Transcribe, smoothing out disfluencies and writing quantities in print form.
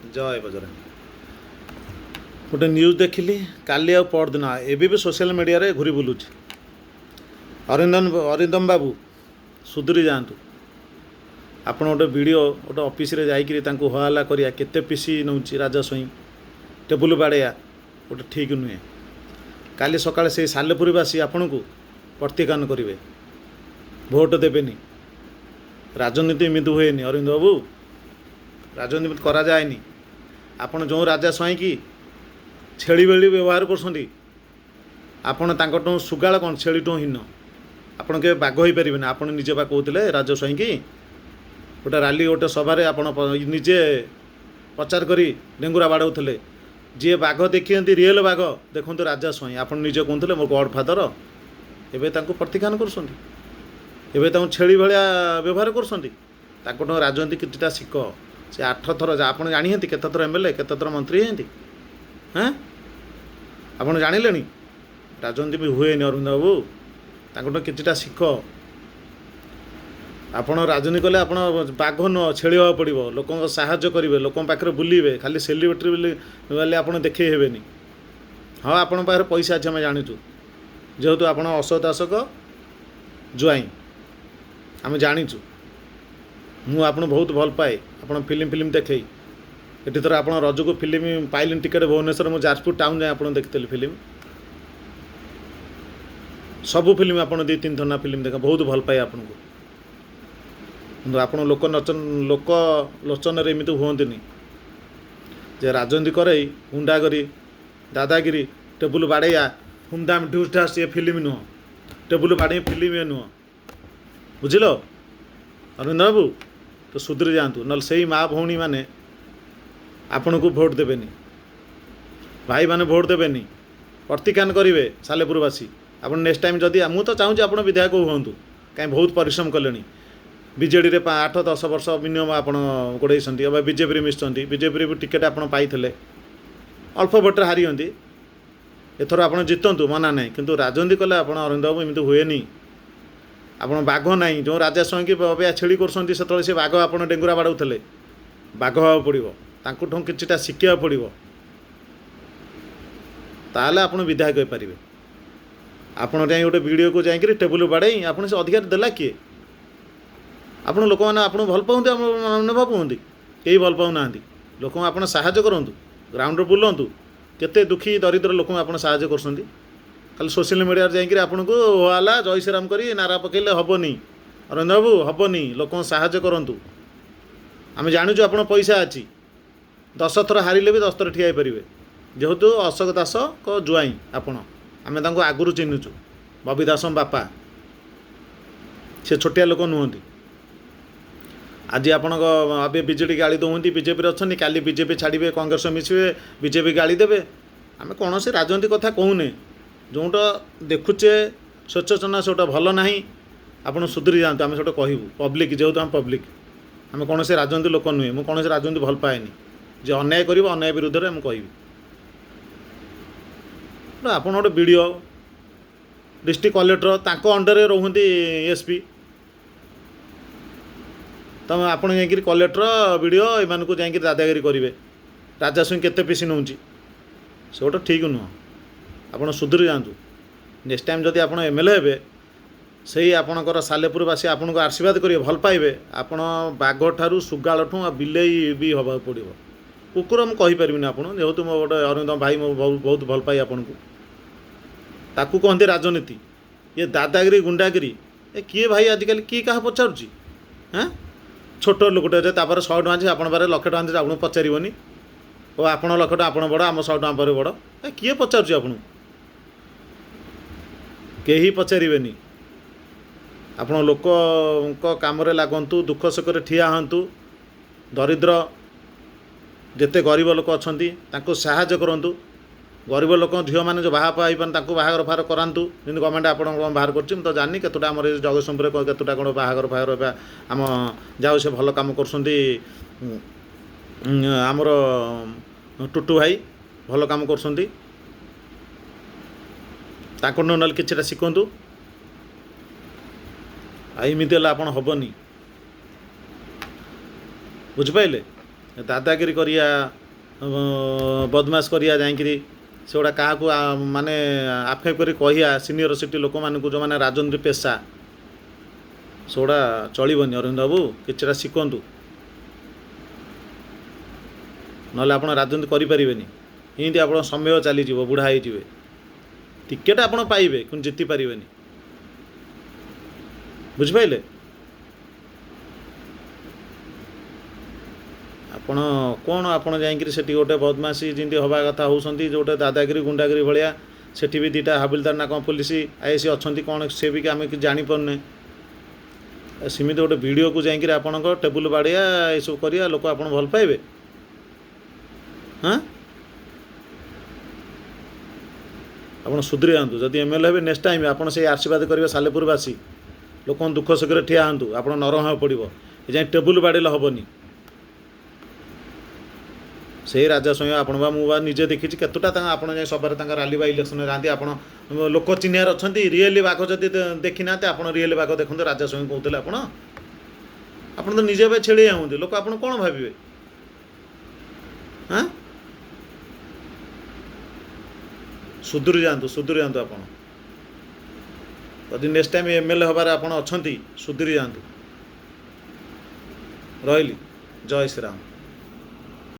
जय बजरंग। गोटे न्यूज देखिली काली आ परदिन एबी भी सोशल मीडिया रे घूरी बुलूची। अरिंदम बाबू सुधरी जातु। आपण गोटे वीडियो गोटे ऑफिस रे जाइकरी तांको हवाला करिया केते पीसी नउची राजा स्वयं टेबुल बाड़िया गोटे ठीक नुहे। काली सकाळे से सालेपुरवासी आपण को प्रतिकान करेंगे, भोट देवेनि। राजनीति एमती हुए अरविंद बाबू, राजनीति करा जाएनी। आपण जो राजा स्वाई की छेली बेली व्यवहार कर सुगाल कौन छेली टू हीन आपड़ के बाघ हो पारे। आप निजे बा कहते राजा स्वाई की गोटे राली गोटे सभारे आप निजे प्रचार करी डेंगुरा बाड़ौले। जी बाघ देखी रियल बाघ देखु राजा स्वाई आप निजे कहते मो गॉड फादर एवं प्रतिखान कर छेली भाया व्यवहार कर राजनीति कितना शिख से 8 थर आप जानी केत थर एमएलए केत थर मंत्री हैं हाँ आप जानिले राजनीति भी हुए अरविंद बाबू ताकूँ कितना शिख। आप राजनीति कले आप बाघ नुह छेली हाँ पड़ो लोक साहाଯ୍य करेंगे लोक पाखे बुलवे खाली सेलिब्रिटी वाले आप देखे हेनी। हाँ आपण पाखे पैसा अच्छे आम जाचु जेहेतु आप अशोक दासक ज्वाई आम जाचु मु आप बहुत भल पाए आप फिल्म देखे ये थर आप रज को फिल्म पाइल टिकेट भुवनेश्वर मुझे जाजपुर टाउन जाए आप देखते फिल्म सबू फिल्म आप 2-3 थर ना फिल्म देखा बहुत भल पाए आपको। आप लोक लोचन एमती हमें जे राजनीति करे गुंडागरी दादागिरी टेबुल बाड़ैया हुमदाम ढूस ढास ये फिल्म नुह टेबुल बाड़े फिल्म ये नुह बुझिल अरविंद बाबू। तो सुधरी जातु ना से माँ भौणी मैंने आपण को भोट देवेनि भाई मैंने भोट देवेनि प्रतिकान करेंगे सालेपुरवासी। आप नेक्स्ट टाइम जदि मुझे तो चाहूँगी आप विधायक हूँ कहीं बहुत परिश्रम कले बीजेडी रे 8-10 वर्ष मिनिमम आप गोड़े बीजेपी मिशुँच बीजेपी भी टिकेट आप पाई अल्प भोटे हारी एथर आप जितु मना ना किंतु राजनीति कले आप अरविंद बाबू एमती हुए आप बाघ ना जो राजा स्वाई अबया छेली कर से बाघ आप डेंगुरा बाड़ौले बाघ हाँ पड़ो ताकूँ किटा शिखा पड़ो ताले आप विधायक हो पारे। आपड़ जाए गोटे वीडियो को जाकि टेबुल बाड़े आप से अधिकार देला किए आप लोक मैंने आप भल पाते मन भावुँच कई भल पाऊना लोक आप साहाଯ୍य करूँ ग्राउंड बुलां केते दुखी दरिद्र लोक आप साहाଯ୍य कर खाली सोशल मीडिया जाकि आपन को होला जय श्रीराम करी नारा पकड़े हेनी अरविंद बाबू हेनी लोक साहाଯ୍य करूँ। आम जाचु आप पैसा अच्छी 10 थर हारिले भी 10 थर ठिया पारे जेहेतु अशोक दास को जुआई आपण आम आगुरी चिन्हुचु बबी दास बापा से छोटिया लोक नुहति। आज आपण बीजेडी गाड़ी दौंती बीजेपी अच्छा काली बीजेपी छाड़े कांग्रेस मिसवे बीजेपी गाड़ी देवे आम कौन से राजनीति कथा कहूने जोटा देखुचे स्वच्छचना से भल ना आप सुधरी जातु आम से कहूँ पब्लिक जेहेतु आम पब्लिक आम कौन से राजनीति लोक नुहे मुझे कौन से राजनीति भल पाएनि जे अन्याय कर अन्याय विरुद्ध में मुझे कह आप गोटे वीडियो डिस्ट्रिक्ट कलेक्टर तांको अंडर रोहती एसपी तब आप कलेक्टर वीडियो एमान को जाकि दादागिरी करेंगे राजा सिंह केते पीसी नौ से गोटे ठीक नुह। आप सुधरी जातु नेक्स्ट टाइम जदि आप एमएलए हे से आपणकर सालेपुरवासी आपन को आशीर्वाद करेंगे भल पाइबे आप बाघ ठारू सुगाल ठूँ बिलेई भी हवा पड़ो कुकुर मुझे कहीपरि आप जेहेतु मो गोटे अरविंद भाई मो बहुत भल पाए आपन को ताकू कहते राजनीति ये दादागिरी गुंडागिरी ए किए भाई आजिकल किए क्या पचारुची हाँ छोट लोकटे 100 टଙ୍କା आप बारे 1 लाख टଙ୍କା आपको पचारनी और आप 1 लाख आप बड़ आम 100 टଙ୍କା पर बड़ ए किए पचारुची आपन कहीं पचारे आप लोक कम लगतु दुख सुख ठिया हाँ दरिद्र जिते गरीब लोक अच्छा साहाଯ୍य करूँ गरीब लोक झील मैंने जो बाहा पाई बाहागर फागर करातु जमी गवर्नमेंट आप बाहर कर तो जानी केतोटा आम जगतसिंहपुर केतोटा कौन बाहागर फागर आम जाओ से भल कम करमर टुटू भाई भल कम कर ना कि शिखु एमती आप हेनी बुझिपारे ଦାଦାଗିରି କରିବା ବଦମାସ କରିବା ଯାଇକିରି ସେଗୁଡ଼ା କାହାକୁ ମାନେ ଆକ୍ଷେପ କରି କହିବା ସିନିୟର ସିଟି ଲୋକମାନଙ୍କୁ ଯେଉଁମାନେ ରାଜନୀତି ପେଶା ସେଗୁଡ଼ା ଚଳିବନି। ଅରବିନ୍ଦ ବାବୁ କିଛିଟା ଶିଖନ୍ତୁ, ନହେଲେ ଆପଣ ରାଜନୀତି କରିପାରିବେନି। ଏମିତି ଆପଣ ସମୟ ଚାଲିଯିବ, ବୁଢ଼ା ହେଇଯିବେ। ଟିକେଟ୍ ଆପଣ ପାଇବେ କିନ୍ତୁ ଜିତି ପାରିବେନି, ବୁଝିପାରିଲେ? ଆପଣ କ'ଣ ଆପଣ ଯାଇକିରି ସେଠି ଗୋଟେ ବଦମାସି ଯେମିତି ହେବା କଥା ହେଉଛନ୍ତି, ଯେଉଁଟା ଦାଦାଗିରି ଗୁଣ୍ଡାଗିରି ଭଳିଆ। ସେଠି ବି ଦୁଇଟା ହାବିଲଦାର ନା କ'ଣ ପୋଲିସ ଆଇଏସି ଅଛନ୍ତି କ'ଣ, ସେ ବି ଆମେ କିଛି ଜାଣିପାରୁନେ। ସେମିତି ଗୋଟେ ଭିଡ଼ିଓକୁ ଯାଇକିରି ଆପଣଙ୍କ ଟେବୁଲ ବାଡ଼ିଆ ଏସବୁ କରିବା, ଲୋକ ଆପଣ ଭଲ ପାଇବେ? ହଁ, ଆପଣ ସୁଧରି ଯାଆନ୍ତୁ। ଯଦି MLA ହେବେ ନେକ୍ସଟ ଟାଇମ୍ ଆପଣ ସେଇ ଆଶୀର୍ବାଦ କରିବେ ସାଲେପୁରବାସୀ। ଲୋକଙ୍କ ଦୁଃଖ ସୁଖରେ ଠିଆ ହୁଅନ୍ତୁ, ଆପଣ ନରମ ହେବାକୁ ପଡ଼ିବ। ଏ ଯାଇ ଟେବୁଲ ବାଡ଼େଇଲେ ହେବନି। ସେଇ ରାଜା ସ୍ୱାଇଁ ଆପଣ ମୁଁ ନିଜେ ଦେଖିଛି କେତେଟା ଆପଣ ଯାଇ ସଭାରେ ତାଙ୍କ ରାଲି ବା ଇଲେକ୍ସନରେ ଯାଆନ୍ତି। ଆପଣ ଲୋକ ଚିହ୍ନିବାର ଅଛନ୍ତି। ରିଏଲି ବାଘ ଯଦି ଦେଖିନାହାନ୍ତି ଆପଣ ରିଏଲି ବାଘ ଦେଖନ୍ତୁ। ରାଜା ସ୍ୱାଇଁ କହୁଥିଲେ ଆପଣ ତ ନିଜେ ଏବେ ଛେଳି ଯାଉଛନ୍ତି, ଲୋକ ଆପଣ କ'ଣ ଭାବିବେ? ହଁ, ସୁଧୁରି ଯାଆନ୍ତୁ ଆପଣ। ଯଦି ନେକ୍ସଟ ଟାଇମ୍ MLA ହେବାରେ ଆପଣ ଅଛନ୍ତି, ସୁଧୁରି ଯାଆନ୍ତୁ। ରହିଲି, ଜୟ ଶ୍ରୀରାମ।